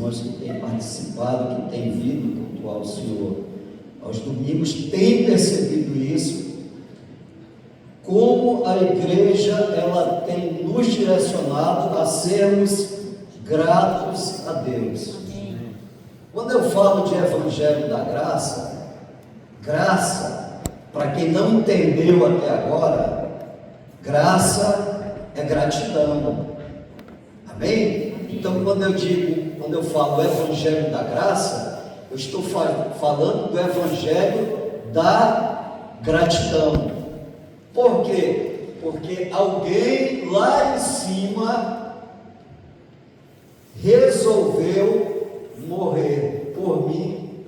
irmãos que têm participado, que têm vindo cultuar o Senhor aos domingos, têm percebido isso, como a igreja, ela tem nos direcionado a sermos gratos a Deus. Amém. Quando eu falo de evangelho da graça, graça, para quem não entendeu até agora, graça é gratidão. Amém? Então, quando eu falo evangelho da graça, eu estou falando do evangelho da gratidão. Por quê? Porque alguém lá em cima resolveu morrer por mim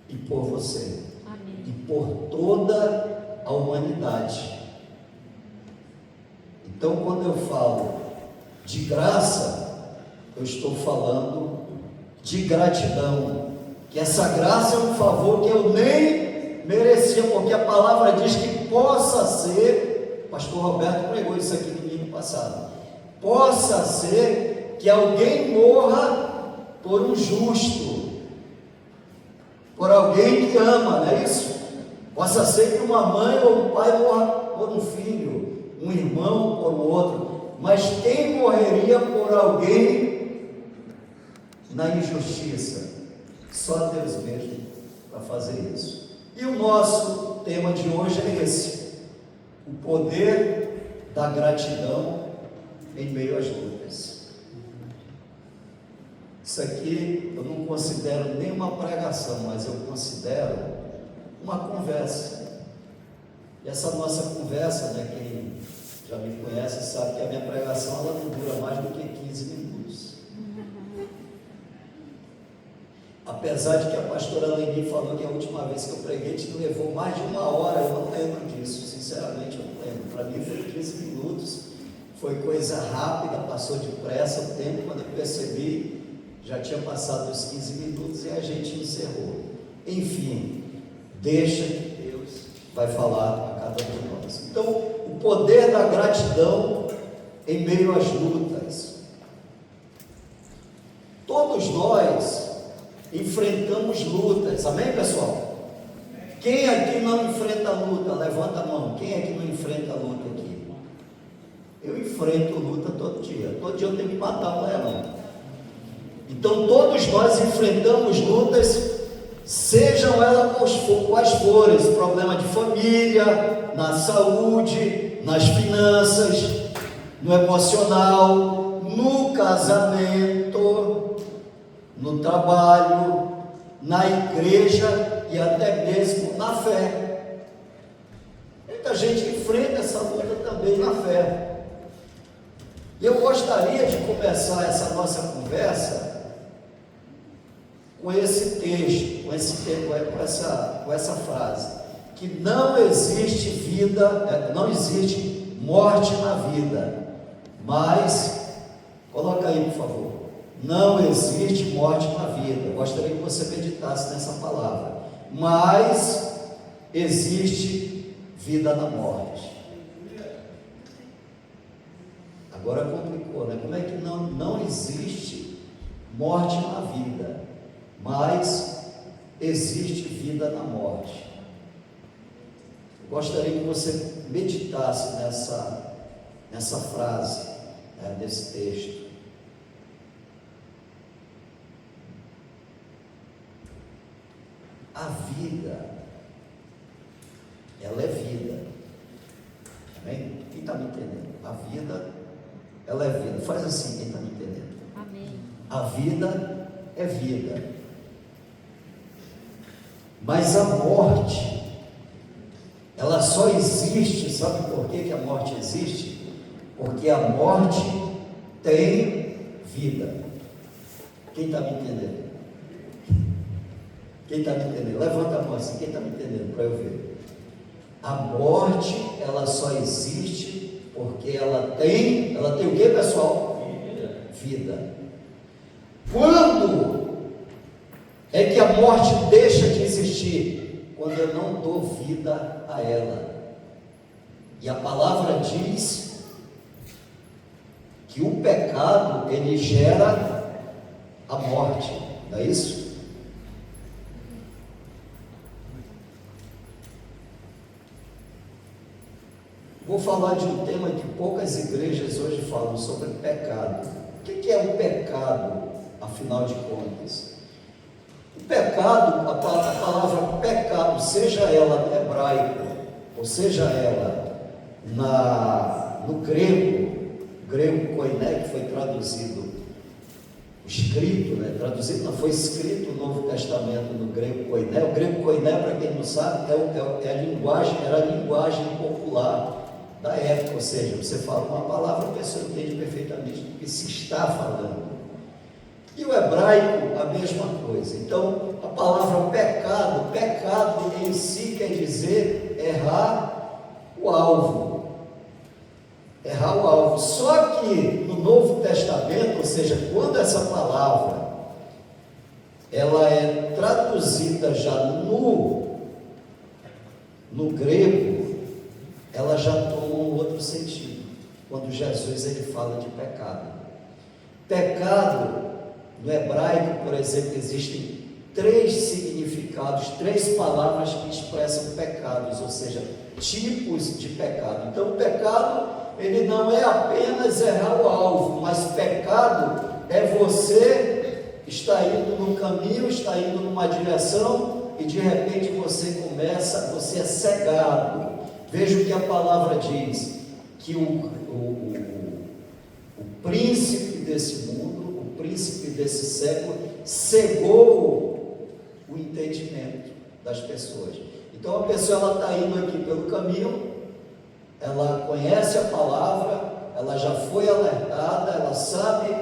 e por você. Amém. E por toda a humanidade. Então, quando eu falo de graça, eu estou falando de gratidão, que essa graça é um favor que eu nem merecia, porque a palavra diz que possa ser, o pastor Roberto pregou isso aqui no domingo passado, possa ser que alguém morra por um justo, por alguém que ama, não é isso? Possa ser que uma mãe ou um pai morra por um filho, um irmão por um outro, mas quem morreria por alguém na injustiça? Só Deus mesmo para fazer isso. E o nosso tema de hoje é esse: o poder da gratidão em meio às lutas. Isso aqui eu não considero nem uma pregação, mas eu considero uma conversa. E essa nossa conversa, né, quem já me conhece sabe que a minha pregação ela não dura mais do que 15 minutos. Apesar de que a pastora Leni falou que a última vez que eu preguei te levou mais de 1 hora, eu não lembro disso, sinceramente eu não lembro. Para mim foi 15 minutos, foi coisa rápida, passou depressa o tempo, quando eu percebi, já tinha passado os 15 minutos e a gente encerrou. Enfim, deixa que Deus vai falar a cada um de nós. Então, o poder da gratidão em meio às lutas. Todos nós enfrentamos lutas, amém, pessoal? Quem aqui não enfrenta luta? Levanta a mão. Quem aqui não enfrenta luta aqui? Eu enfrento luta todo dia eu tenho que matar um leão. Então todos nós enfrentamos lutas, sejam elas quais forem, problema de família, na saúde, nas finanças, no emocional, no casamento, no trabalho, na igreja e até mesmo na fé. Muita gente enfrenta essa luta também na fé. E eu gostaria de começar essa nossa conversa com esse texto, com essa frase, que não existe vida, não existe morte na vida, mas, coloca aí por favor, não existe morte na vida. Eu gostaria que você meditasse nessa palavra, mas existe vida na morte. Agora complicou, né? Como é que não existe morte na vida, mas existe vida na morte? Eu gostaria que você meditasse nessa frase, né, desse texto. A vida, ela é vida. Amém? Quem está me entendendo? A vida, ela é vida. Faz assim, quem está me entendendo? Amém. A vida é vida. Mas a morte, ela só existe, sabe por que a morte existe? Porque a morte tem vida. Quem está me entendendo? Quem está me entendendo? Levanta a mão assim, quem está me entendendo, para eu ver. A morte, ela só existe porque ela tem o que, pessoal? Vida. Quando é que a morte deixa de existir? Quando eu não dou vida a ela. E a palavra diz que o pecado, ele gera a morte, não é isso? Vou falar de um tema que poucas igrejas hoje falam sobre pecado. O que é o pecado, afinal de contas? O pecado, a palavra pecado, seja ela no hebraico, ou seja ela no grego koiné, que foi traduzido, escrito, né? Traduzido não, foi escrito o Novo Testamento no grego koiné. O grego koiné, para quem não sabe, era a linguagem popular da época, ou seja, você fala uma palavra, a pessoa entende perfeitamente do que se está falando. E o hebraico, a mesma coisa. Então, a palavra pecado em si quer dizer errar o alvo. Errar o alvo. Só que no Novo Testamento, ou seja, quando essa palavra ela é traduzida já no grego, ela já toma um outro sentido. Quando Jesus ele fala de pecado. Pecado, no hebraico, por exemplo, existem 3 significados, 3 palavras que expressam pecados, ou seja, tipos de pecado. Então, o pecado, ele não é apenas errar o alvo, mas pecado é você estar indo num caminho, está indo numa direção e de repente você é cegado. Veja o que a palavra diz, que o príncipe desse mundo, o príncipe desse século, cegou o entendimento das pessoas. Então a pessoa está indo aqui pelo caminho, ela conhece a palavra, ela já foi alertada, ela sabe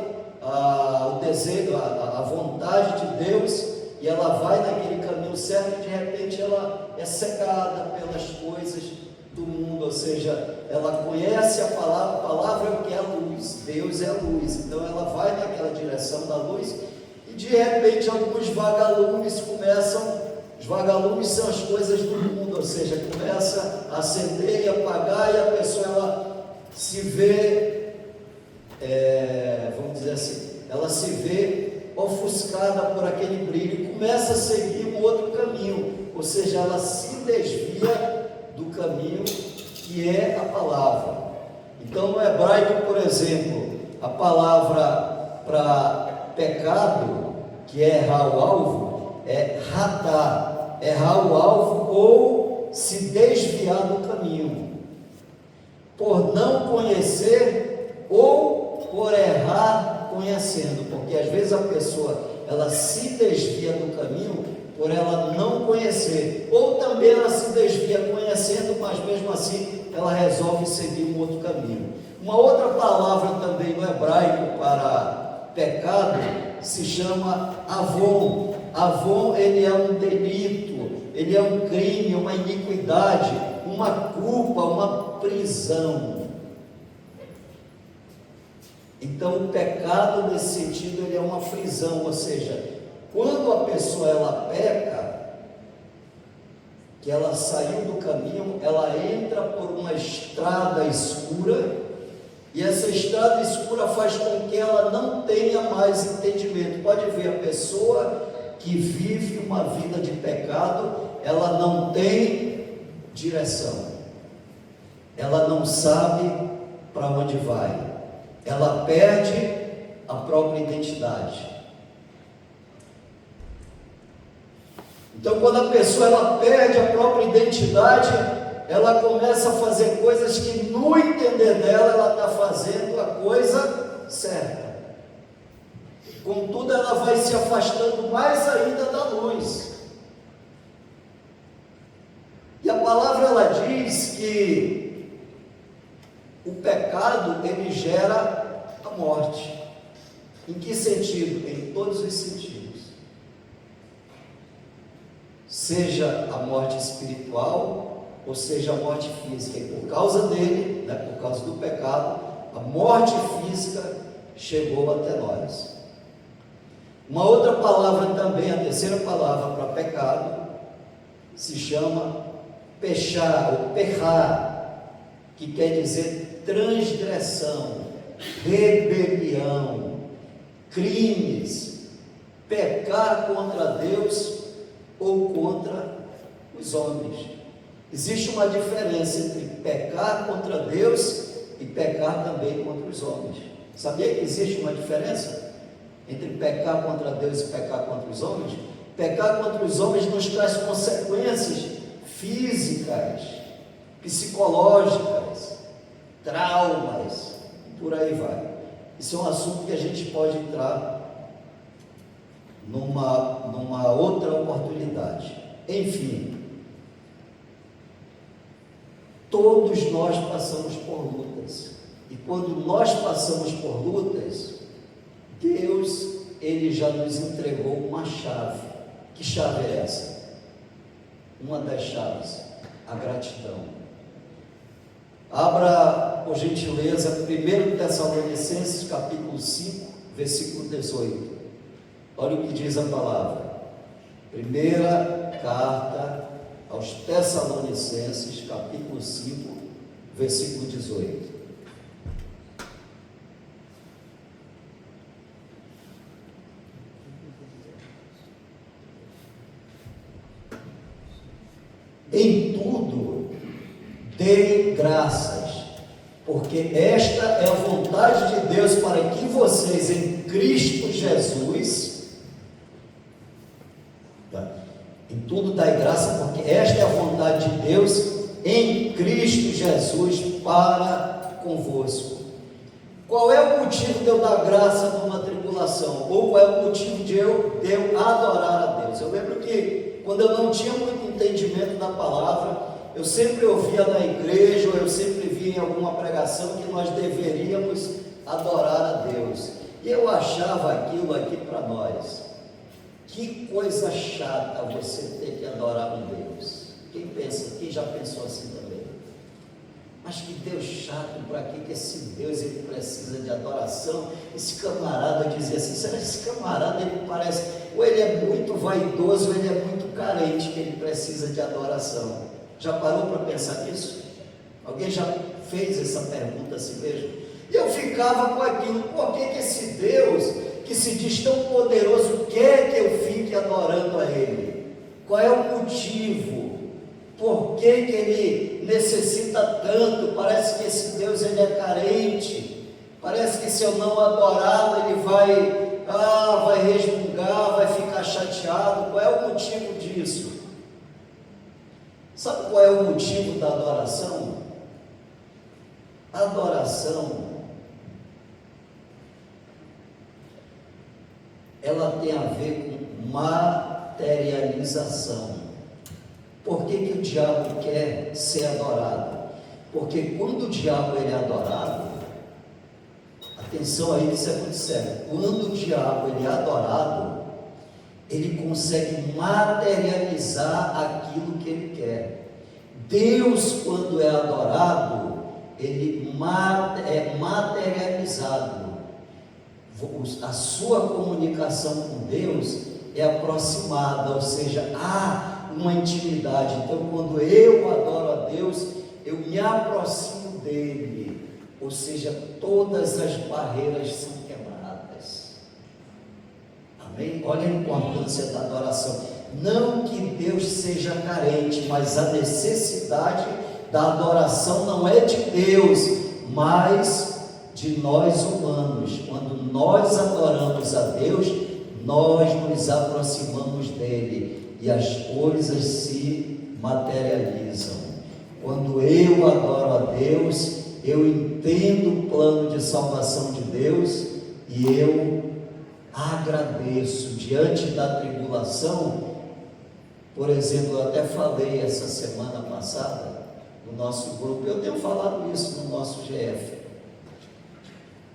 o desejo, a vontade de Deus, e ela vai naquele caminho certo e de repente ela é cegada pelas coisas do mundo, ou seja, ela conhece a palavra é o que é a luz, Deus é a luz, então ela vai naquela direção da luz e de repente alguns vagalumes os vagalumes são as coisas do mundo, ou seja, começa a acender e apagar e a pessoa ela se vê, vamos dizer assim, ela se vê ofuscada por aquele brilho e começa a seguir um outro caminho, ou seja, ela se desvia do caminho que é a palavra. Então no hebraico, por exemplo, a palavra para pecado, que é errar o alvo, é ratá, errar o alvo ou se desviar do caminho, por não conhecer ou por errar conhecendo, porque às vezes a pessoa ela se desvia do caminho por ela não conhecer, ou também ela se desvia conhecendo, mas mesmo assim ela resolve seguir um outro caminho. Uma outra palavra também no hebraico para pecado se chama avon. Avon, ele é um delito, ele é um crime, uma iniquidade, uma culpa, uma prisão. Então o pecado nesse sentido ele é uma prisão, ou seja, quando a pessoa ela peca, que ela saiu do caminho, ela entra por uma estrada escura, e essa estrada escura faz com que ela não tenha mais entendimento. Pode ver, a pessoa que vive uma vida de pecado, ela não tem direção, ela não sabe para onde vai, ela perde a própria identidade. Então, quando a pessoa ela perde a própria identidade, ela começa a fazer coisas que, no entender dela, ela está fazendo a coisa certa. Contudo, ela vai se afastando mais ainda da luz. E a palavra ela diz que o pecado ele gera a morte. Em que sentido? Em todos os sentidos. Seja a morte espiritual, ou seja a morte física. E por causa dele, por causa do pecado, a morte física chegou até nós. Uma outra palavra também, a terceira palavra para pecado, se chama pechar, ou perrar, que quer dizer transgressão, rebelião, crimes, pecar contra Deus ou contra os homens. Existe uma diferença entre pecar contra Deus e pecar também contra os homens. Sabia que existe uma diferença entre pecar contra Deus e pecar contra os homens? Pecar contra os homens nos traz consequências físicas, psicológicas, traumas, por aí vai. Isso é um assunto que a gente pode entrar numa outra oportunidade. Enfim, todos nós passamos por lutas, e quando nós passamos por lutas, Deus, Ele já nos entregou uma chave. Que chave é essa? Uma das chaves, a gratidão. Abra, por gentileza, 1 Tessalonicenses, capítulo 5, versículo 18. Olha o que diz a palavra. Primeira carta aos Tessalonicenses, capítulo 5, versículo 18. Em tudo, deem graças, porque esta é a vontade de Deus para que vocês, em Cristo Jesus, em tudo dai graça, porque esta é a vontade de Deus em Cristo Jesus para convosco. Qual é o motivo de eu dar graça numa tribulação? Ou qual é o motivo de eu adorar a Deus? Eu lembro que quando eu não tinha muito entendimento da palavra, eu sempre ouvia na igreja, ou eu sempre via em alguma pregação que nós deveríamos adorar a Deus. E eu achava aquilo aqui para nós. Que coisa chata você ter que adorar um Deus. Quem já pensou assim também? Mas que Deus chato, para que esse Deus ele precisa de adoração? Esse camarada, eu dizia assim, será que esse camarada ele parece, ou ele é muito vaidoso, ou ele é muito carente que ele precisa de adoração? Já parou para pensar nisso? Alguém já fez essa pergunta a si mesmo? E eu ficava com aquilo, por que esse Deus, que se diz tão poderoso, quer que eu fique adorando a Ele? Qual é o motivo? Por que Ele necessita tanto? Parece que esse Deus ele é carente, parece que se eu não adorá-lo, Ele vai resmungar, vai ficar chateado. Qual é o motivo disso? Sabe qual é o motivo da adoração? A adoração, ela tem a ver com materialização. Por que o diabo quer ser adorado? Porque quando o diabo ele é adorado, atenção aí, isso é muito sério, quando o diabo ele é adorado, ele consegue materializar aquilo que ele quer. Deus, quando é adorado, ele é materializado. A sua comunicação com Deus é aproximada, ou seja, há uma intimidade. Então, quando eu adoro a Deus, eu me aproximo dele, ou seja, todas as barreiras são quebradas. Amém? Olha a importância da adoração. Não que Deus seja carente, mas a necessidade da adoração não é de Deus, mas de nós humanos. Quando nós adoramos a Deus, nós nos aproximamos dele e as coisas se materializam. Quando eu adoro a Deus, eu entendo o plano de salvação de Deus e eu agradeço diante da tribulação. Por exemplo, eu até falei essa semana passada no nosso grupo, eu tenho falado isso no nosso GF.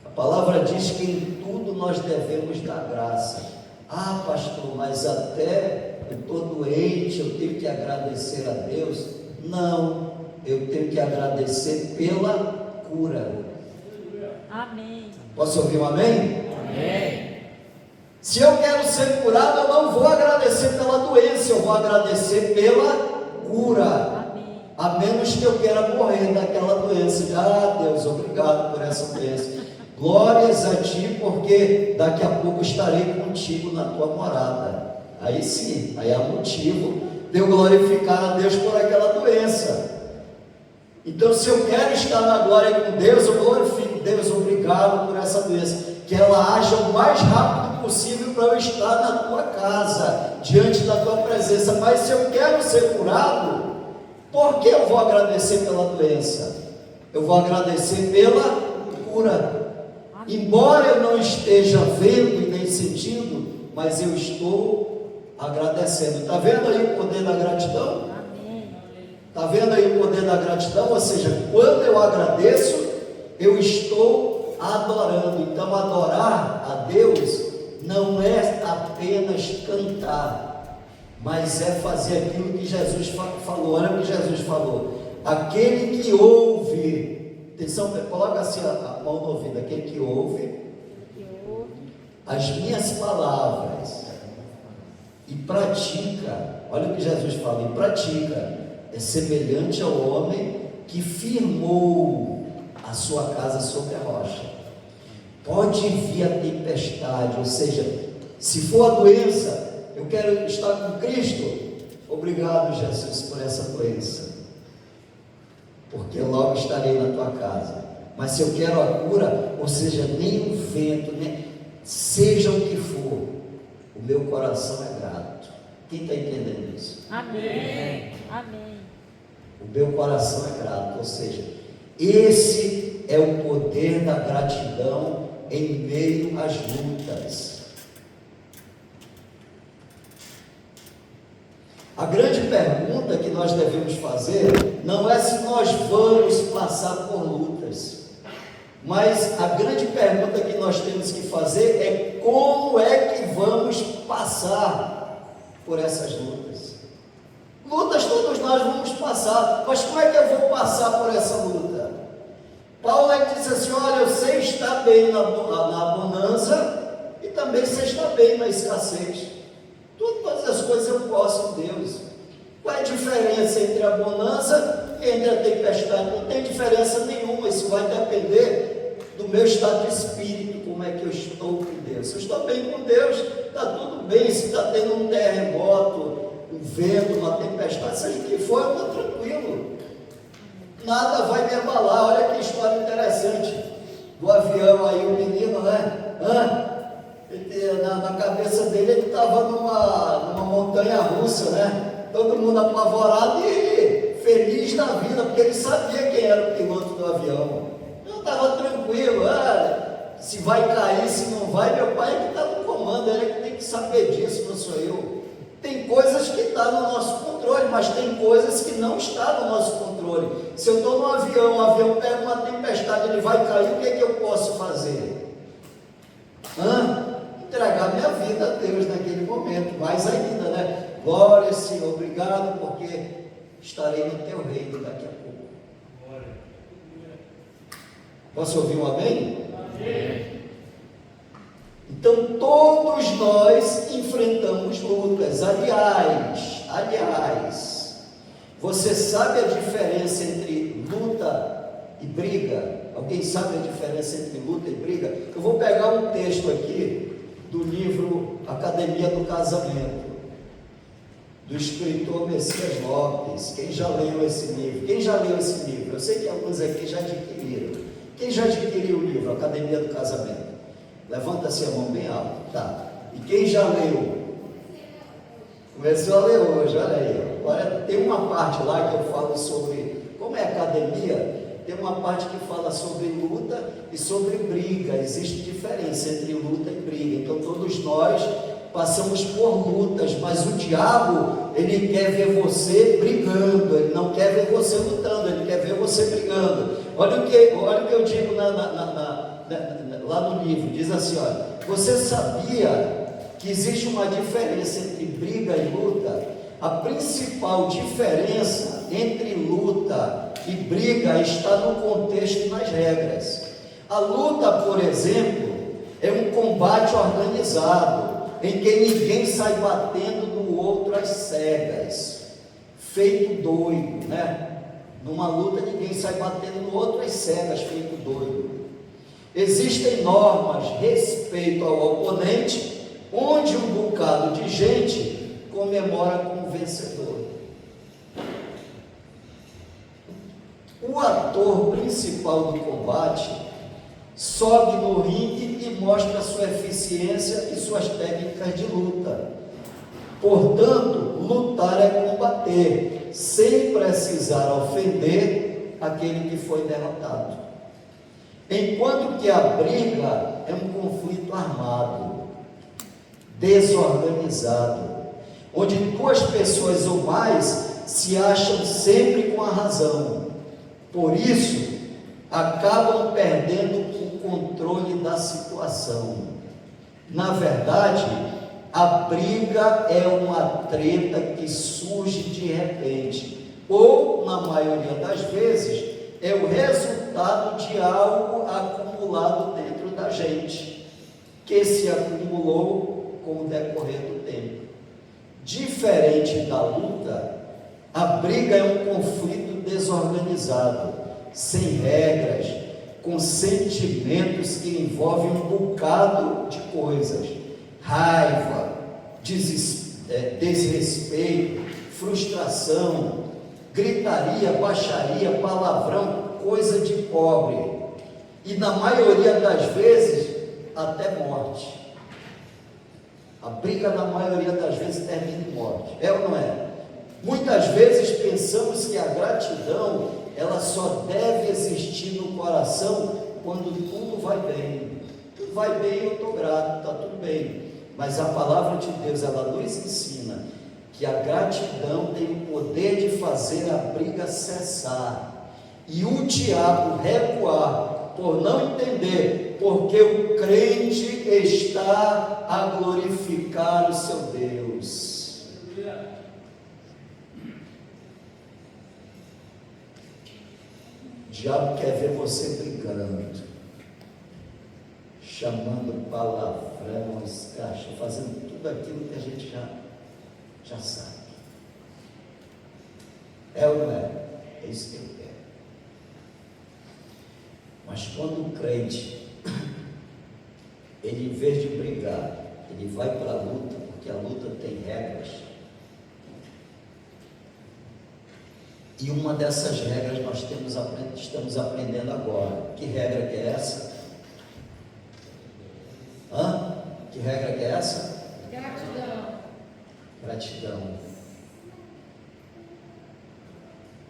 A palavra diz que em tudo nós devemos dar graça. Ah, pastor, mas até eu estou doente, eu tenho que agradecer a Deus? Não, eu tenho que agradecer pela cura. Amém. Posso ouvir um amém? Amém. Se eu quero ser curado, eu não vou agradecer pela doença, eu vou agradecer pela cura. Amém. A menos que eu queira morrer daquela doença. Ah, Deus, obrigado por essa doença. glórias a ti, porque daqui a pouco estarei contigo na tua morada. Aí sim, aí há motivo de eu glorificar a Deus por aquela doença. Então, se eu quero estar na glória com Deus, eu glorifico Deus, obrigado por essa doença, que ela haja o mais rápido possível para eu estar na tua casa, diante da tua presença. Mas se eu quero ser curado, por que eu vou agradecer pela doença? Eu vou agradecer pela cura. Embora eu não esteja vendo e nem sentindo, mas eu estou agradecendo. Está vendo aí o poder da gratidão? Está vendo aí o poder da gratidão? Ou seja, quando eu agradeço, eu estou adorando. Então, adorar a Deus não é apenas cantar, mas é fazer aquilo que Jesus falou. Olha o que Jesus falou: aquele que ouve, atenção, coloca assim a mão no ouvido, aquele que ouve as minhas palavras e pratica, olha o que Jesus fala, e pratica, é semelhante ao homem que firmou a sua casa sobre a rocha. Pode vir a tempestade, ou seja, se for a doença, eu quero estar com Cristo, obrigado, Jesus, por essa doença, porque logo estarei na tua casa. Mas se eu quero a cura, ou seja, nem o vento, seja o que for, o meu coração é grato. Quem está entendendo isso? Amém. Amém. O meu coração é grato, ou seja, esse é o poder da gratidão em meio às lutas. A grande pergunta que nós devemos fazer não é se nós vamos passar por lutas, mas a grande pergunta que nós temos que fazer é como é que vamos passar por essas lutas. Lutas todos nós vamos passar, mas como é que eu vou passar por essa luta? Paulo disse assim: olha, eu sei estar bem na bonança e também sei estar bem na escassez. Todas as coisas eu posso em Deus. Qual é a diferença entre a bonança e entre a tempestade? Não tem diferença nenhuma, isso vai depender do meu estado de espírito, como é que eu estou com Deus. Se eu estou bem com Deus, está tudo bem. Se está tendo um terremoto, um vento, uma tempestade, seja o que for, eu estou tranquilo. Nada vai me abalar. Olha que história interessante do avião aí, o menino, né? Na cabeça dele, ele estava numa montanha russa, né? Todo mundo apavorado e ele feliz na vida, porque ele sabia quem era o piloto do avião. Eu estava tranquilo, se vai cair, se não vai, meu pai é que está no comando, ele é que tem que saber disso, não sou eu. Tem coisas que estão no nosso controle, mas tem coisas que não estão no nosso controle. Se eu estou no avião, o avião pega uma tempestade, ele vai cair, o que é que eu posso fazer? Entregar minha vida a Deus naquele momento, mais ainda, né? Glória, Senhor, obrigado, porque estarei no teu reino daqui a pouco. Posso ouvir um amém? Amém. Então, todos nós enfrentamos lutas. Aliás, você sabe a diferença entre luta e briga? Alguém sabe a diferença entre luta e briga? Eu vou pegar um texto aqui do livro Academia do Casamento, do escritor Messias Lopes. Quem já leu esse livro? Quem já leu esse livro? Eu sei que alguns aqui já adquiriram. Quem já adquiriu o livro Academia do Casamento? Levanta-se a mão bem alta. Tá. E quem já leu? Começou a ler hoje, olha aí. Agora tem uma parte lá que eu falo sobre, como é academia, tem uma parte que fala sobre luta e sobre briga. Existe diferença entre luta e briga. Então todos nós passamos por lutas, mas o diabo, ele quer ver você brigando, ele não quer ver você lutando, ele quer ver você brigando. Olha o que eu digo lá no livro, diz assim, olha: você sabia que existe uma diferença entre briga e luta? A principal diferença entre luta e briga está no contexto e nas regras. A luta, por exemplo, é um combate organizado, em que ninguém sai batendo no outro às cegas, feito doido, né? Numa luta ninguém sai batendo no outro às cegas, feito doido. Existem normas respeito ao oponente, onde um bocado de gente comemora com o vencedor. O ator principal do combate sobe no ringue e mostra sua eficiência e suas técnicas de luta. Portanto, lutar é combater, sem precisar ofender aquele que foi derrotado. Enquanto que a briga é um conflito armado, desorganizado, onde duas pessoas ou mais se acham sempre com a razão. Por isso, acabam perdendo o controle da situação. Na verdade, a briga é uma treta que surge de repente, ou, na maioria das vezes, é o resultado de algo acumulado dentro da gente, que se acumulou com o decorrer do tempo. Diferente da luta, a briga é um conflito desorganizado, sem regras, com sentimentos que envolvem um bocado de coisas: raiva, desrespeito, frustração, gritaria, baixaria, palavrão, coisa de pobre, e na maioria das vezes até morte. A briga na maioria das vezes termina em morte, é ou não é? Muitas vezes pensamos que a gratidão ela só deve existir no coração quando tudo vai bem. Tudo vai bem, eu estou grato, está tudo bem. Mas a palavra de Deus, ela nos ensina que a gratidão tem o poder de fazer a briga cessar e o diabo recuar por não entender, porque o crente está a glorificar o seu Deus. O diabo quer ver você brigando, chamando palavrão, escracha, fazendo tudo aquilo que a gente já sabe. É ou não é? É isso que ele quer. Mas quando o crente, ele em vez de brigar, ele vai para a luta, porque a luta tem regras. E uma dessas regras nós estamos aprendendo agora. Que regra que é essa? Que regra que é essa? Gratidão. Gratidão.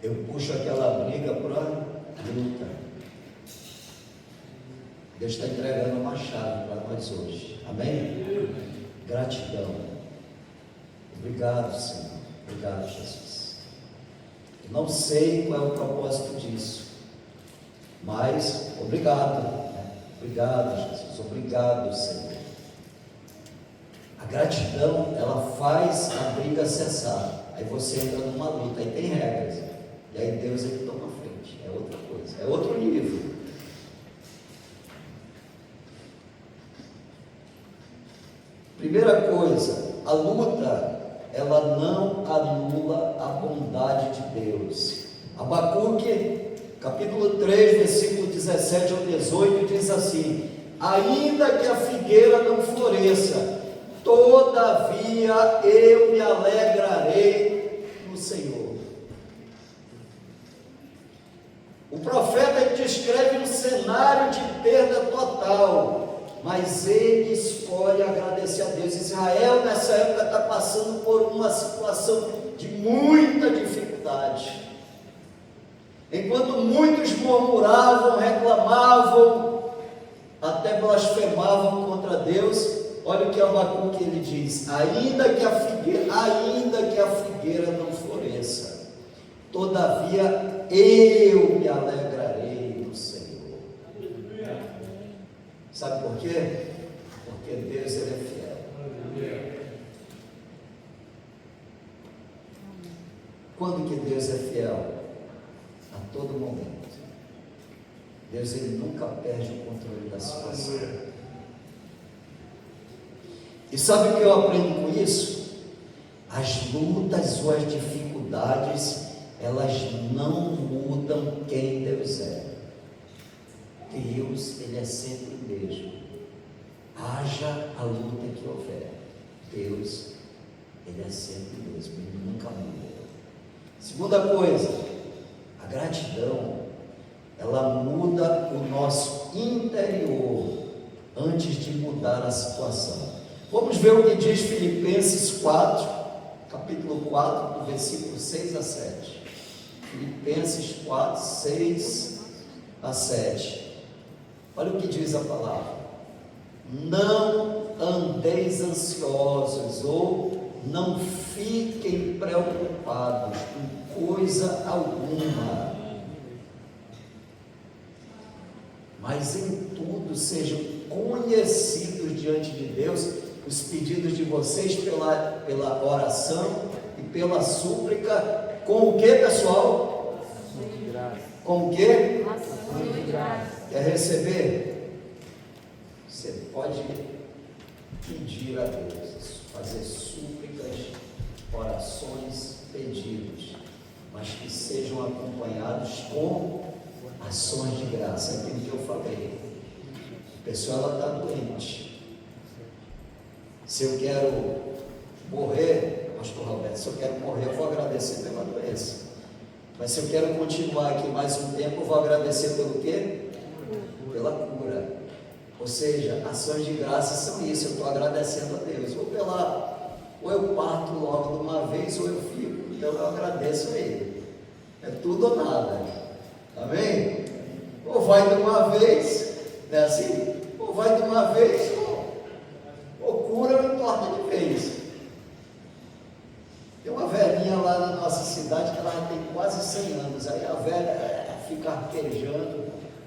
Eu puxo aquela briga para a luta. Deus está entregando uma chave para nós hoje. Amém? Gratidão. Obrigado, Senhor. Obrigado, Jesus. Não sei qual é o propósito disso, mas obrigado, né? Obrigado, Jesus, obrigado, Senhor. A gratidão, ela faz a briga cessar. Aí você entra numa luta, aí tem regras, e aí Deus ele toma a frente. É outra coisa, é outro nível. Primeira coisa, a luta ela não anula a bondade de Deus. Abacuque, capítulo 3, versículo 17 ao 18, diz assim: ainda que a figueira não floresça, todavia eu me alegrarei no Senhor. O profeta descreve um cenário de perda total, mas ele escolhe agradecer a Deus. Israel nessa época está passando por uma situação de muita dificuldade. Enquanto muitos murmuravam, reclamavam, até blasfemavam contra Deus, olha o que Abacuque ele diz: ainda que a figueira não floresça, todavia eu me alegrarei no Senhor. Sabe por quê? Porque Deus ele é fiel. Quando que Deus é fiel? A todo momento. Deus ele nunca perde o controle da situação. E sabe o que eu aprendo com isso? As lutas ou as dificuldades, elas não mudam quem Deus é. Deus, Ele é sempre o mesmo. Haja a luta que houver, Deus, Ele é sempre o mesmo, Ele nunca muda. Segunda coisa, a gratidão, ela muda o nosso interior antes de mudar a situação. Vamos ver o que diz Filipenses 4, capítulo 4, do versículo 6 a 7. Filipenses 4, 6 a 7. Olha o que diz a palavra. Não andeis ansiosos, ou não fiquem preocupados com coisa alguma, mas em tudo sejam conhecidos diante de Deus os pedidos de vocês pela oração e pela súplica, com o que, pessoal? Com o que? Quer receber? Você pode pedir a Deus, fazer súplicas, orações, pedidos, mas que sejam acompanhados com ações de graça. É aquilo que eu falei. A pessoa, ela está doente. Se eu quero morrer, pastor Roberto, se eu quero morrer, eu vou agradecer pela doença. Mas se eu quero continuar aqui mais um tempo, eu vou agradecer pelo quê? Pela cura. Ou seja, ações de graça são isso. Eu estou agradecendo a Deus. Ou eu parto logo de uma vez, ou eu fico. Então eu agradeço a Ele. É tudo ou nada. Amém? Ou vai de uma vez, não é assim? Ou vai de uma vez, ou cura ou torna de vez. Tem uma velhinha lá na nossa cidade que ela já tem quase 100 anos. Aí a velha fica arquejando,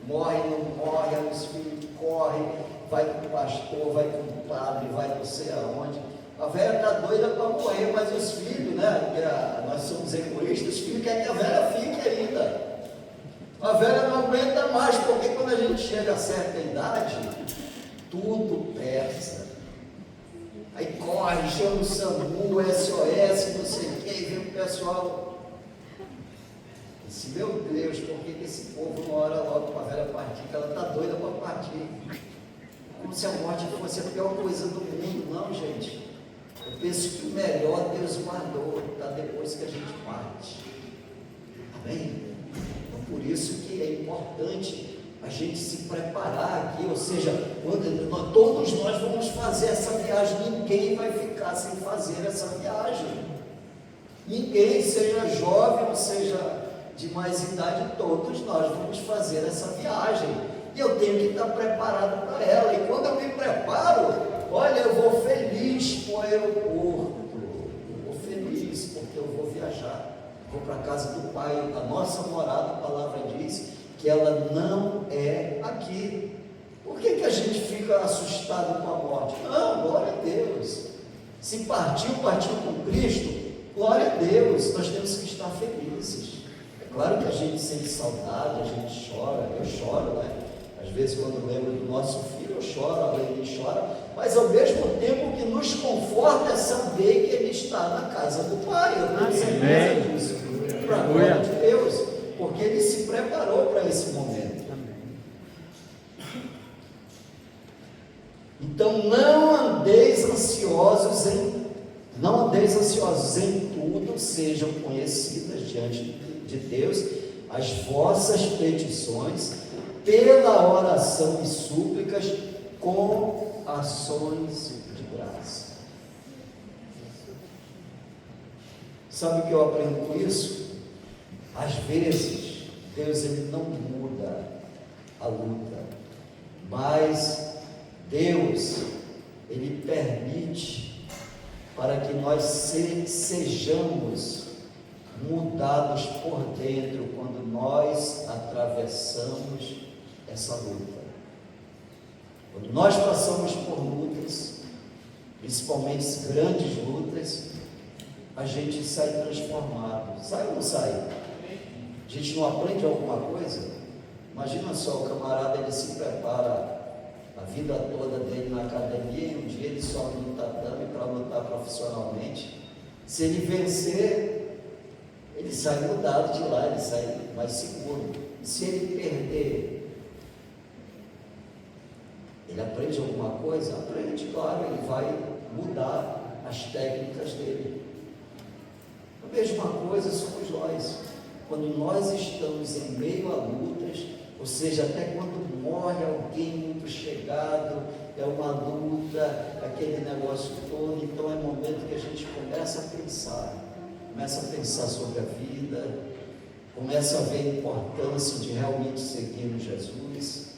morre, não morre, aí os filhos correm, vai com o pastor, vai com o padre, vai não sei aonde. A velha está doida para morrer, mas os filhos, né? Nós somos egoístas, os filhos querem que a velha fique ainda. A velha não aguenta mais, porque quando a gente chega a certa idade, tudo pesa. Aí corre, chama o SAMU, SOS, não sei o que, e vem o pessoal. Disse, meu Deus, por que esse povo não ora logo para a velha partir? Que ela está doida para partir. Como se a morte fosse a pior coisa do mundo. Não, gente. Eu penso que o melhor Deus guardou, está depois que a gente parte. Amém? Então, por isso que é importante a gente se preparar aqui, ou seja, todos nós vamos fazer essa viagem, ninguém vai ficar sem fazer essa viagem. Ninguém, seja jovem ou seja de mais idade, todos nós vamos fazer essa viagem. E eu tenho que estar preparado para ela. E quando eu me preparo, olha, eu vou feliz para o aeroporto. Eu vou feliz porque eu vou viajar. Vou para a casa do Pai. A nossa morada, a palavra diz que ela não é aqui. Por que a gente fica assustado com a morte? Não, glória a Deus. Se partiu com Cristo, glória a Deus. Nós temos que estar felizes. É claro que a gente sente saudade, a gente chora. Eu choro, né? Às vezes, quando lembro do nosso filho, eu choro, a Leni chora, mas ao mesmo tempo o que nos conforta é saber que ele está na casa do Pai. Eu tenho certeza disso, para a glória de Deus, porque ele se preparou para esse momento. Então, não andeis ansiosos em tudo, sejam conhecidas diante de Deus as vossas petições, pela oração e súplicas, com ações de graça. Sabe o que eu aprendo com isso? Às vezes, Deus ele não muda a luta, mas Deus, ele permite para que nós sejamos mudados por dentro quando nós atravessamos essa luta. Quando nós passamos por lutas, principalmente grandes lutas, a gente sai transformado. Sai ou não sai? A gente não aprende alguma coisa? Imagina só, o camarada ele se prepara a vida toda dele na academia e um dia ele sobe no tatame para lutar profissionalmente. Se ele vencer, ele sai mudado de lá, ele sai mais seguro. E se ele perder, Ele aprende alguma coisa? Aprende, claro, ele vai mudar as técnicas dele. A mesma coisa somos nós. Quando nós estamos em meio a lutas, ou seja, até quando morre alguém muito chegado, é uma luta, aquele negócio todo, então é o momento que a gente começa a pensar sobre a vida, começa a ver a importância de realmente seguir Jesus,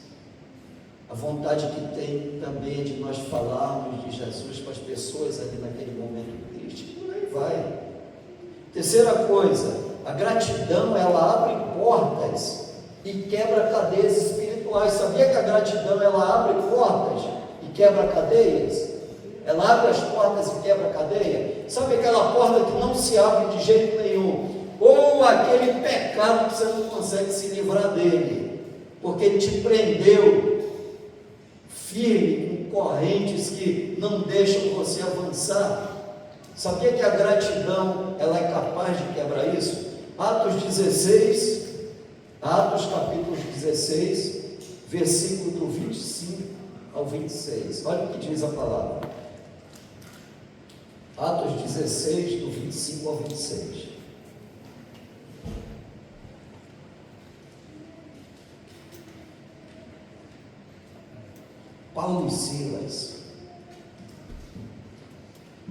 a vontade que tem também de nós falarmos de Jesus para as pessoas ali naquele momento triste, por aí vai. Terceira coisa, a gratidão, ela abre portas e quebra cadeias espirituais. Sabia que a gratidão, ela abre portas e quebra cadeias? Ela abre as portas e quebra cadeia. Sabe aquela porta que não se abre de jeito nenhum? Ou aquele pecado que você não consegue se livrar dele, porque ele te prendeu firme com correntes que não deixam você avançar. Sabia que a gratidão, ela é capaz de quebrar isso? Atos capítulo 16, versículo do 25 ao 26. Olha o que diz a palavra. Atos 16, do 25 ao 26. Paulo e Silas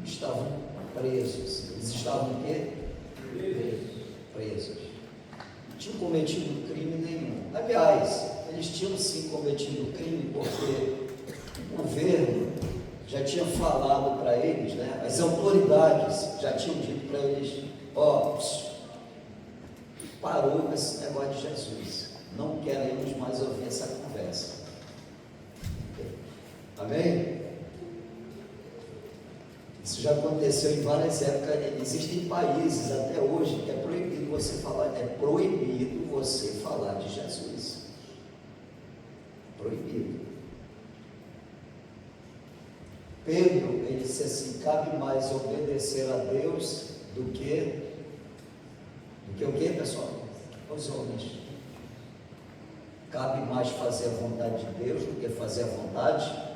estavam presos. Eles estavam o quê? Presos. Não tinham cometido crime nenhum. Aliás, eles tinham sim cometido crime, porque o governo já tinha falado para eles, né? As autoridades já tinham dito para eles: ó, parou com esse negócio de Jesus, não queremos mais ouvir essa conversa. Amém? Isso já aconteceu em várias épocas. Existem países até hoje que é proibido você falar de Jesus. Proibido. Pedro, ele disse assim: cabe mais obedecer a Deus do que o que, pessoal? Os homens. Cabe mais fazer a vontade de Deus do que fazer a vontade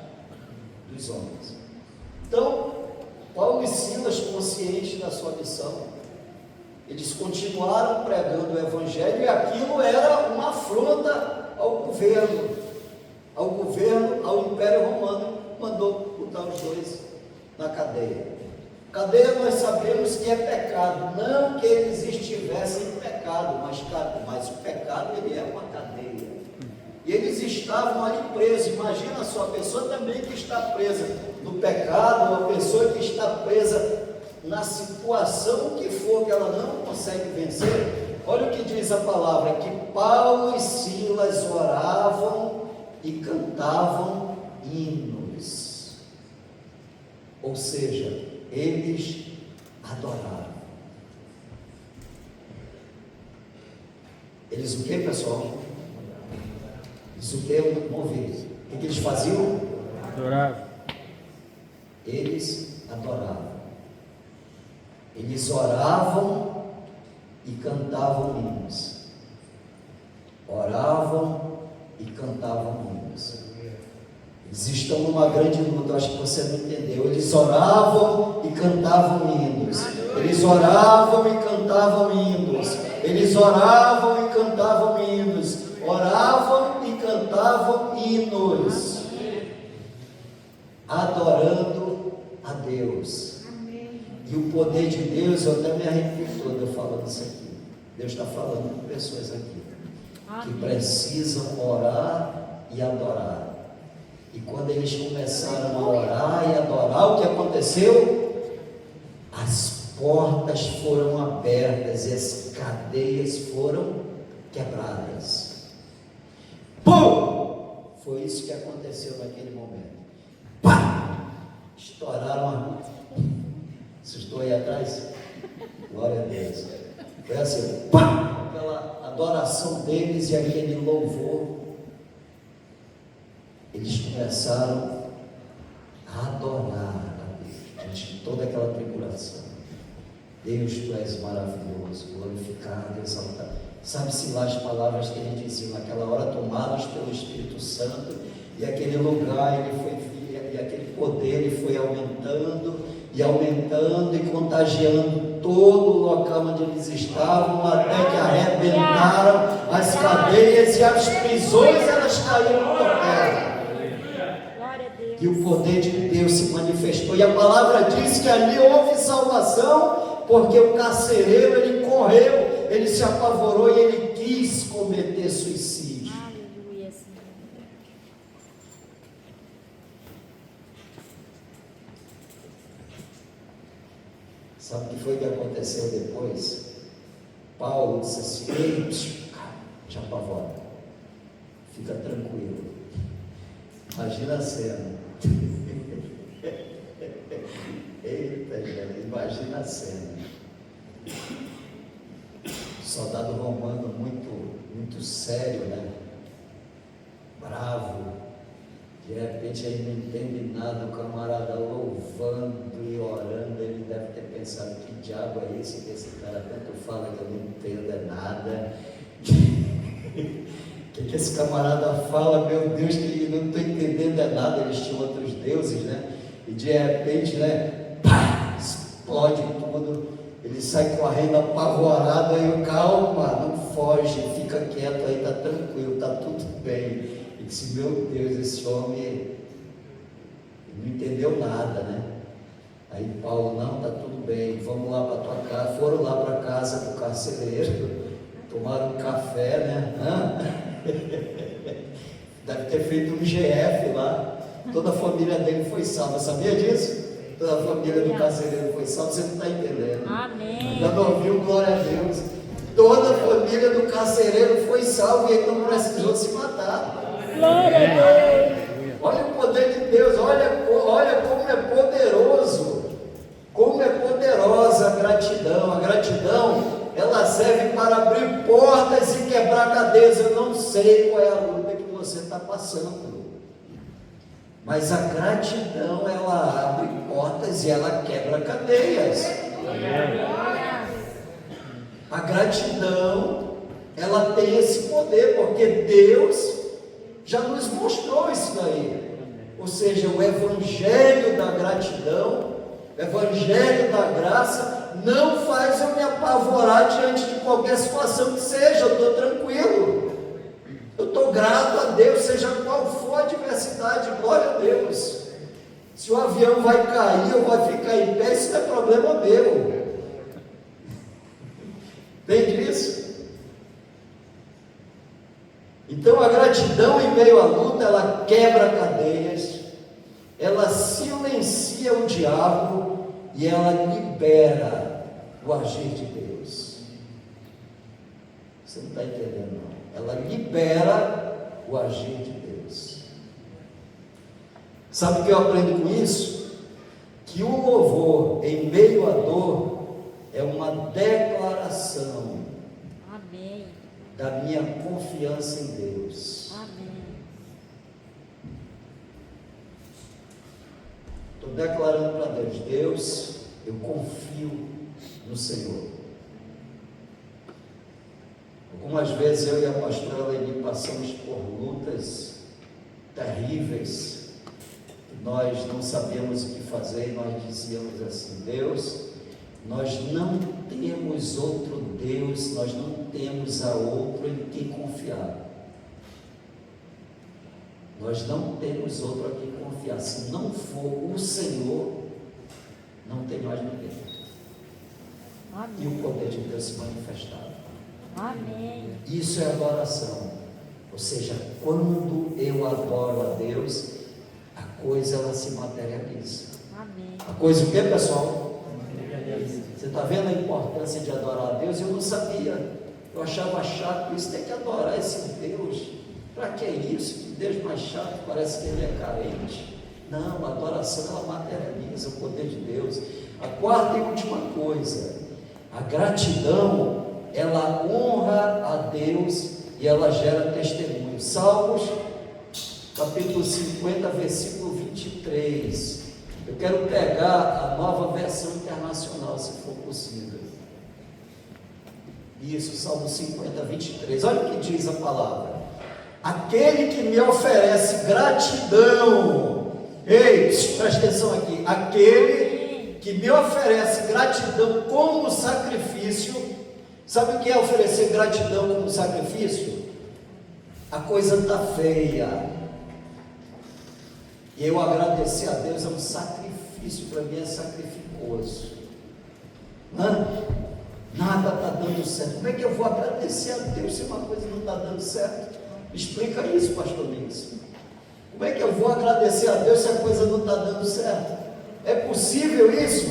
dos homens. Então, Paulo e Silas, conscientes da sua missão, eles continuaram pregando o Evangelho, e aquilo era uma afronta ao governo, ao Império Romano. Mandou botar os dois na cadeia. Cadeia, nós sabemos que é pecado, não que eles estivessem em pecado, mas o pecado, ele é uma cadeia. E eles estavam ali presos. Imagina só, a pessoa também que está presa no pecado, uma pessoa que está presa na situação que for, que ela não consegue vencer. Olha o que diz a palavra, que Paulo e Silas oravam e cantavam hinos. Ou seja, eles adoraram. Eles o que, pessoal? Isso que eu não ouvi. O que eles faziam? Adoravam. Eles adoravam. Eles oravam e cantavam hinos. Oravam e cantavam hinos. Eles estão numa grande luta, acho que você não entendeu. Eles oravam e cantavam hinos. Eles oravam e cantavam hinos. Eles oravam e cantavam hinos. Oravam e cantavam hinos, adorando a Deus. E o poder de Deus, eu até me arrepio todo eu falando isso aqui. Deus está falando com pessoas aqui que precisam orar e adorar. E quando eles começaram a orar e adorar, o que aconteceu? As portas foram abertas e as cadeias foram quebradas. Pum! Foi isso que aconteceu naquele momento. Pá! Estouraram a rua. Vocês estão aí atrás? Glória a Deus. Foi assim, pá! Aquela adoração deles e aquele louvor. Eles começaram a adorar a Deus diante de toda aquela tribulação. Deus, tu és maravilhoso, glorificado, exaltado. Sabe-se lá as palavras que ele dizia naquela hora, tomados pelo Espírito Santo, E aquele lugar, e aquele poder, ele foi aumentando e aumentando e contagiando todo o local onde eles estavam, até que arrebentaram as cadeias e as prisões, elas caíram por terra. E o poder de Deus se manifestou, e a palavra diz que ali houve salvação, porque o carcereiro, ele correu, ele se apavorou e ele quis cometer suicídio. Aleluia, Senhor. Sabe o que foi que aconteceu depois? Paulo disse assim: ei, te apavora, fica tranquilo. Imagina a cena. Eita, gente, imagina a cena. Soldado romano muito sério, né? Bravo. De repente ele não entende nada, o camarada louvando e orando, ele deve ter pensado: que diabo é esse que esse cara tanto fala que eu não entendo é nada? O que esse camarada fala? Meu Deus, que eu não estou entendendo é nada. Eles tinham outros deuses, né? E de repente, né? Pá, explode tudo. Ele sai correndo apavorado. Aí, calma, não foge, fica quieto aí, tá tranquilo, tá tudo bem. E disse: meu Deus, esse homem não entendeu nada, né? Aí Paulo: não, tá tudo bem, vamos lá para tua casa. Foram lá para a casa do carcereiro, tomaram um café, né? Deve ter feito um GF lá. Toda a família dele foi salva, sabia disso? Toda a família do carcereiro foi salva. Você não está entendendo? Amém. Ainda não ouviu? Glória a Deus. Toda a família do carcereiro foi salva e ele não precisou se matar. Glória a Deus. Olha o poder de Deus, olha como é poderoso, como é poderosa a gratidão. A gratidão, ela serve para abrir portas e quebrar cadeias. Eu não sei qual é a luta que você está passando, mas a gratidão, ela abre portas e ela quebra cadeias. A gratidão, ela tem esse poder, porque Deus já nos mostrou isso daí. Ou seja, o evangelho da gratidão, o evangelho da graça, não faz eu me apavorar diante de qualquer situação que seja. Eu estou tranquilo, eu estou grato a Deus, seja qual for a adversidade. Glória a Deus. Se o avião vai cair ou vai ficar em pé, isso não é problema meu. Entende isso? Então a gratidão em meio à luta, ela quebra cadeias, ela silencia o diabo e ela libera o agir de Deus. Você não está entendendo, não? Ela libera o agir de Deus. Sabe o que eu aprendo com isso? Que o louvor em meio à dor é uma declaração da minha confiança em Deus. Amém. Estou declarando para Deus: Deus, eu confio no Senhor. Algumas vezes eu e a pastora Leni passamos por lutas terríveis, nós não sabíamos o que fazer, e nós dizíamos assim: Deus, nós não temos outro Deus, nós não temos a outro em quem confiar. Nós não temos outro a quem confiar. Se não for o Senhor, não tem mais ninguém. Amém. E o poder de Deus se manifestava. Amém. Isso é adoração. Ou seja, quando eu adoro a Deus, a coisa ela se materializa. Amém. A coisa o que, pessoal? Você está vendo a importância de adorar a Deus? Eu não sabia, eu achava chato isso, tem que adorar esse Deus. Para que isso? Que Deus mais chato, parece que ele é carente. Não, a adoração ela materializa o poder de Deus. A quarta e última coisa, a gratidão, ela honra a Deus e ela gera testemunho. Salmos capítulo 50, versículo 23. Eu quero pegar a Nova Versão Internacional, se for possível. Isso, Salmo 50, 23. Olha o que diz a palavra: aquele que me oferece gratidão, ei, presta atenção aqui, aquele que me oferece gratidão como sacrifício. Sabe o que é oferecer gratidão como sacrifício? A coisa está feia, e eu agradecer a Deus é um sacrifício, para mim é sacrificoso. Nada está dando certo. Como é que eu vou agradecer a Deus se uma coisa não está dando certo? Explica isso, pastor Nilson. Como é que eu vou agradecer a Deus se a coisa não está dando certo? É possível isso?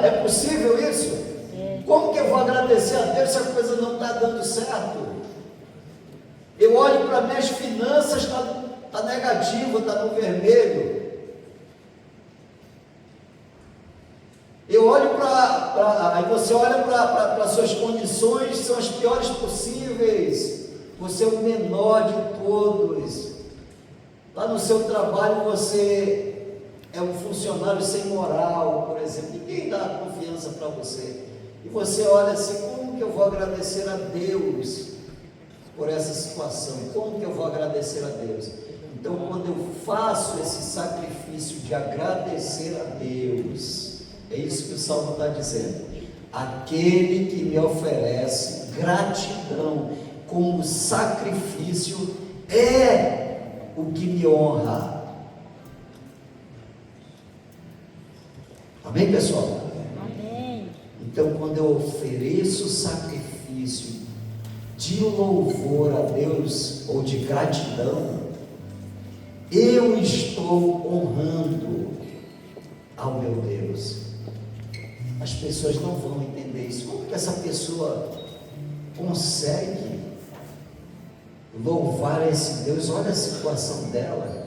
É possível isso? Como que eu vou agradecer a Deus se a coisa não está dando certo? Eu olho para minhas finanças, está negativo, está no vermelho. Eu olho aí você olha para suas condições, são as piores possíveis. Você é o menor de todos. Lá no seu trabalho você é um funcionário sem moral, por exemplo. Ninguém dá confiança para você. E você olha assim, como que eu vou agradecer a Deus por essa situação? Como que eu vou agradecer a Deus? Então, quando eu faço esse sacrifício de agradecer a Deus, é isso que o Salmo está dizendo. Aquele que me oferece gratidão como sacrifício é o que me honra. Amém, pessoal? Amém. Então, quando eu ofereço sacrifício de louvor a Deus ou de gratidão, eu estou honrando ao meu Deus. As pessoas não vão entender isso. Como que essa pessoa consegue louvar esse Deus? Olha a situação dela.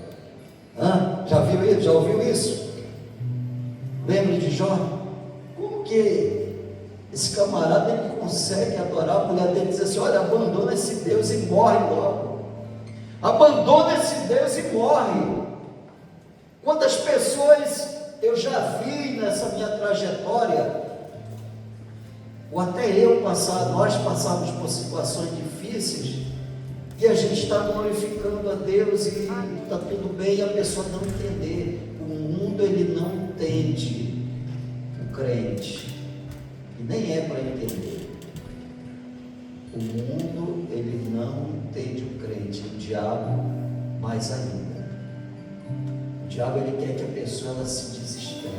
Já viu isso? Já ouviu isso? Lembra de Jó? Como que esse camarada ele consegue adorar a mulher dele e dizer assim: olha, abandona esse Deus e morre logo. Abandona esse Deus e morre. Quantas pessoas eu já vi nessa minha trajetória, ou até nós passamos por situações difíceis, e a gente está glorificando a Deus e está tudo bem, e a pessoa não entender. O mundo ele não entende o crente, e nem é para entender. O mundo ele não entende o crente, o diabo mais ainda. O diabo ele quer que a pessoa ela se desespere.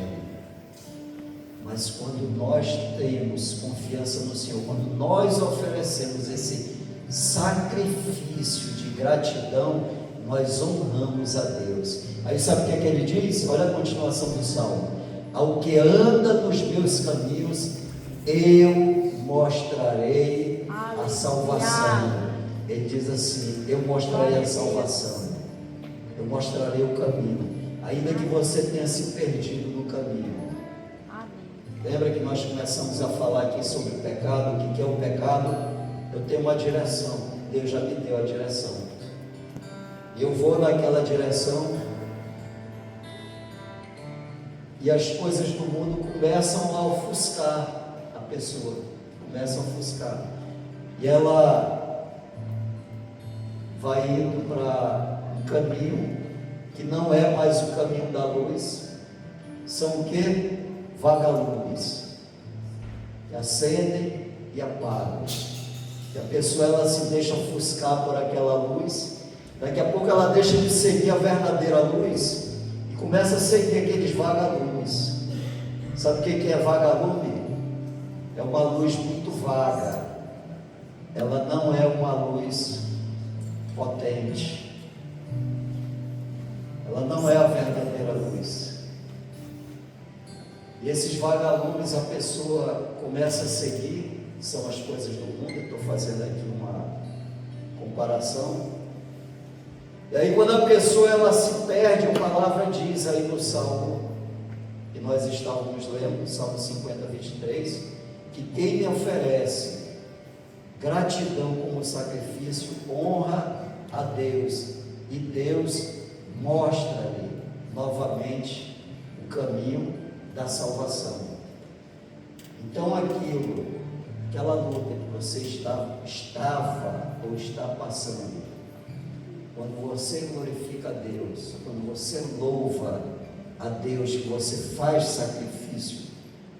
Mas quando nós temos confiança no Senhor, quando nós oferecemos esse sacrifício de gratidão, nós honramos a Deus. Aí sabe o que é que ele diz? Olha a continuação do Salmo: ao que anda nos meus caminhos, eu mostrarei a salvação. Ele diz assim: eu mostrarei a salvação, eu mostrarei o caminho, ainda que você tenha se perdido no caminho. Lembra que nós começamos a falar aqui sobre o pecado? O que é o pecado? Eu tenho uma direção, Deus já me deu a direção, e eu vou naquela direção, e as coisas do mundo começam a ofuscar a pessoa, começam a ofuscar, e ela vai indo para um caminho que não é mais o caminho da luz. São o que? Vagalumes, que acendem e apagam, e a pessoa ela se deixa ofuscar por aquela luz. Daqui a pouco ela deixa de seguir a verdadeira luz e começa a seguir aqueles vagalumes. Sabe o que é vagalume? É uma luz muito vaga, ela não é uma luz potente, ela não é a verdadeira luz. E esses vagalumes a pessoa começa a seguir, são as coisas do mundo. Eu estou fazendo aqui uma comparação. E aí quando a pessoa ela se perde, a palavra diz aí no Salmo que nós estávamos lendo, Salmo 50, 23, que quem me oferece gratidão como sacrifício honra a Deus, e Deus mostra-lhe novamente o caminho da salvação. Então aquela luta que você estava ou está passando, quando você glorifica a Deus, quando você louva a Deus, que você faz sacrifício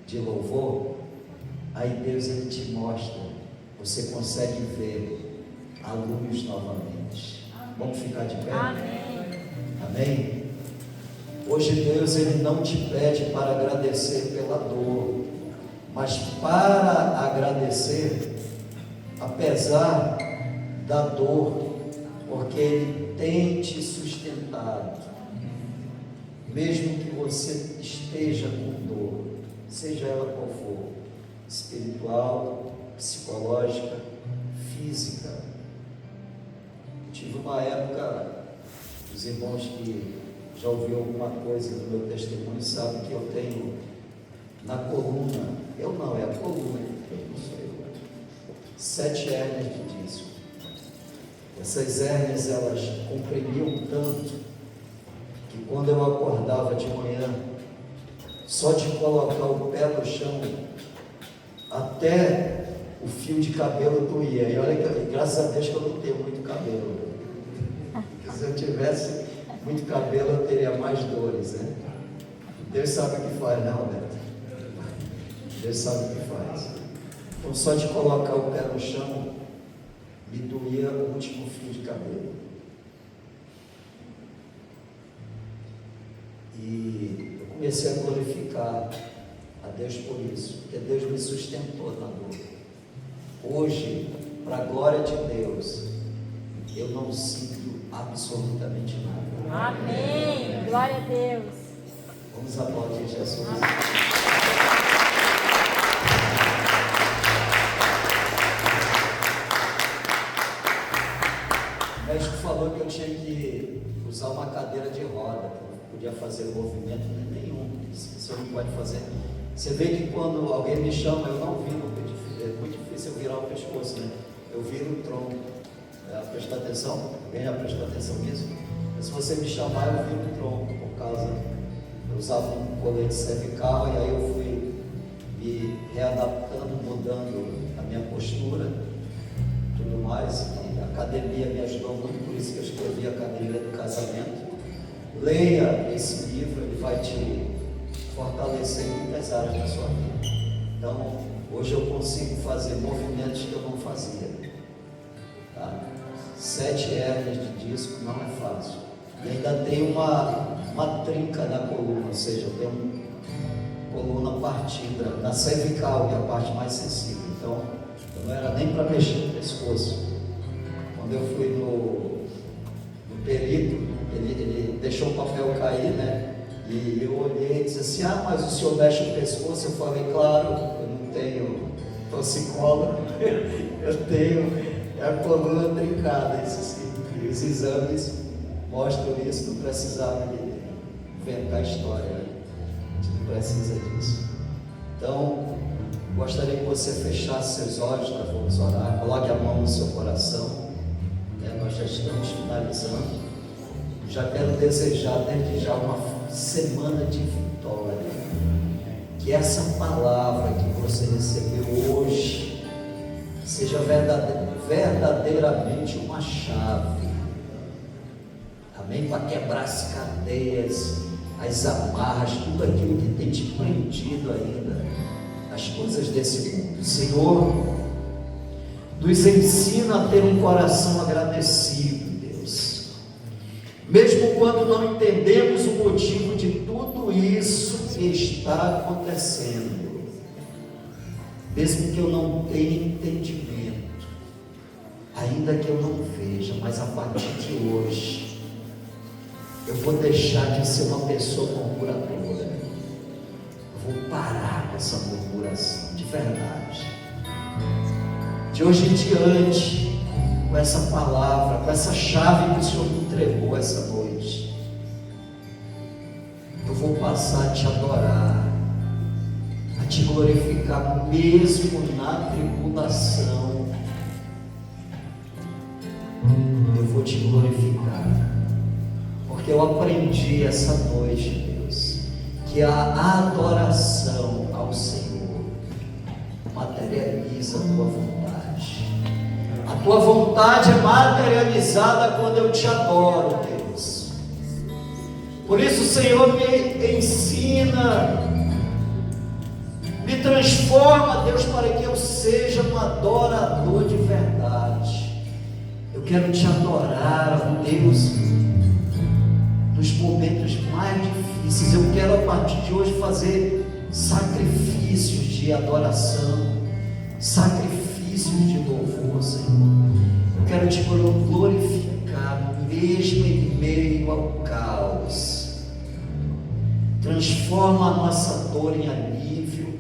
de louvor, aí Deus ele te mostra, você consegue ver a luz novamente. Vamos ficar de pé? Amém. Amém? Hoje Deus ele não te pede para agradecer pela dor, mas para agradecer apesar da dor, porque Ele tem te sustentado, mesmo que você esteja com dor, seja ela qual for, espiritual, psicológica, física. Tive uma época, os irmãos que já ouviram alguma coisa do meu testemunho sabem que eu tenho na coluna, eu não, é a coluna que tem, não sou eu, 7 hérnias de disco. Essas hérnias, elas comprimiam tanto que quando eu acordava de manhã, só de colocar o pé no chão, até o fio de cabelo doía. E olha que, graças a Deus que eu não tenho muito cabelo, porque se eu tivesse muito cabelo eu teria mais dores, né? Deus sabe o que faz, né, Roberto? Deus sabe o que faz. Então só de colocar o pé no chão me doía o último fio de cabelo. E eu comecei a glorificar a Deus por isso, porque Deus me sustentou na dor. Hoje, para a glória de Deus, eu não sinto absolutamente nada. Amém. Glória a Deus. Vamos aplaudir Jesus. O médico falou que eu tinha que usar uma cadeira de roda, que eu não podia fazer movimento nenhum. Isso eu não pode fazer. Você vê que quando alguém me chama, eu não viro, é muito difícil eu virar o pescoço, né? Eu viro o tronco. Prestar atenção? Alguém já prestou atenção nisso? Mas se você me chamar, eu viro o tronco, por causa. Eu usava um colete cervical e aí eu fui me readaptando, mudando a minha postura, tudo mais. E a academia me ajudou muito, por isso que eu escrevi a Academia do Casamento. Leia esse livro, ele vai te fortalecer em muitas áreas da sua vida. Então, hoje eu consigo fazer movimentos que eu não fazia. Tá? 7 hérnias de disco não é fácil. E ainda tem uma trinca na coluna, ou seja, eu tenho uma coluna partida na cervical, que é a parte mais sensível. Então, eu não era nem para mexer no pescoço. Quando eu fui no perito, ele deixou o papel cair, né? E eu olhei e disse assim: ah, mas o senhor mexe o pescoço? Eu falei: claro, eu não tenho torcicolo, eu tenho a coluna trincada. Isso assim, e os exames mostram isso, não precisava inventar história, né? A gente não precisa disso. Então, gostaria que você fechasse seus olhos, nós vamos orar, coloque a mão no seu coração, né? Nós já estamos finalizando. Já quero desejar desde já uma semana de vitória, que essa palavra que você recebeu hoje seja verdadeiramente uma chave, amém? Para quebrar as cadeias, as amarras, tudo aquilo que tem te prendido ainda, as coisas desse mundo. Senhor, nos ensina a ter um coração agradecido, mesmo quando não entendemos o motivo de tudo isso que está acontecendo, mesmo que eu não tenha entendimento, ainda que eu não veja, mas a partir de hoje, eu vou deixar de ser uma pessoa murmuradora, eu vou parar com essa murmuração, de verdade. De hoje em diante, com essa palavra, com essa chave que o Senhor me entregou essa noite, eu vou passar a te adorar, a te glorificar, mesmo na tribulação. Eu vou te glorificar, porque eu aprendi essa noite, Deus, que a adoração ao Senhor materializa a tua vontade. A tua vontade é materializada quando eu te adoro, Deus. Por isso, Senhor, me ensina, me transforma, Deus, para que eu seja um adorador de verdade. Eu quero te adorar, Deus, nos momentos mais difíceis. Eu quero, a partir de hoje, fazer sacrifícios de adoração, sacrifícios de louvor, Senhor. Eu quero te glorificar, mesmo em meio ao caos. Transforma a nossa dor em alívio,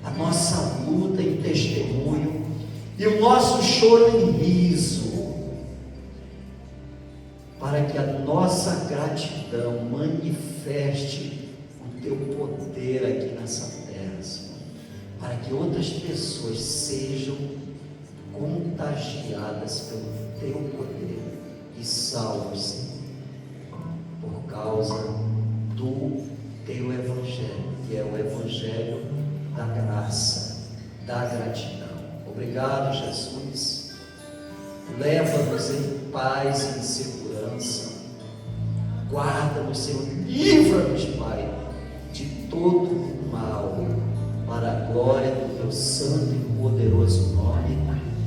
a nossa luta em testemunho e o nosso choro em riso, para que a nossa gratidão manifeste o teu poder aqui nessa terra, Senhor, para que outras pessoas sejam contagiadas pelo teu poder e salvas, Senhor, por causa do teu evangelho, que é o evangelho da graça, da gratidão. Obrigado, Jesus. Leva-nos em paz e em segurança. Guarda-nos, Senhor. Livra-nos, Pai, de todo o mal, para a glória do teu santo e poderoso nome.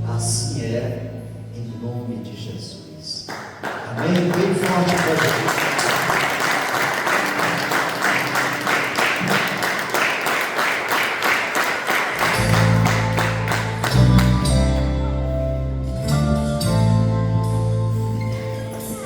Assim é, em nome de Jesus. Amém. Bem forte para Jesus.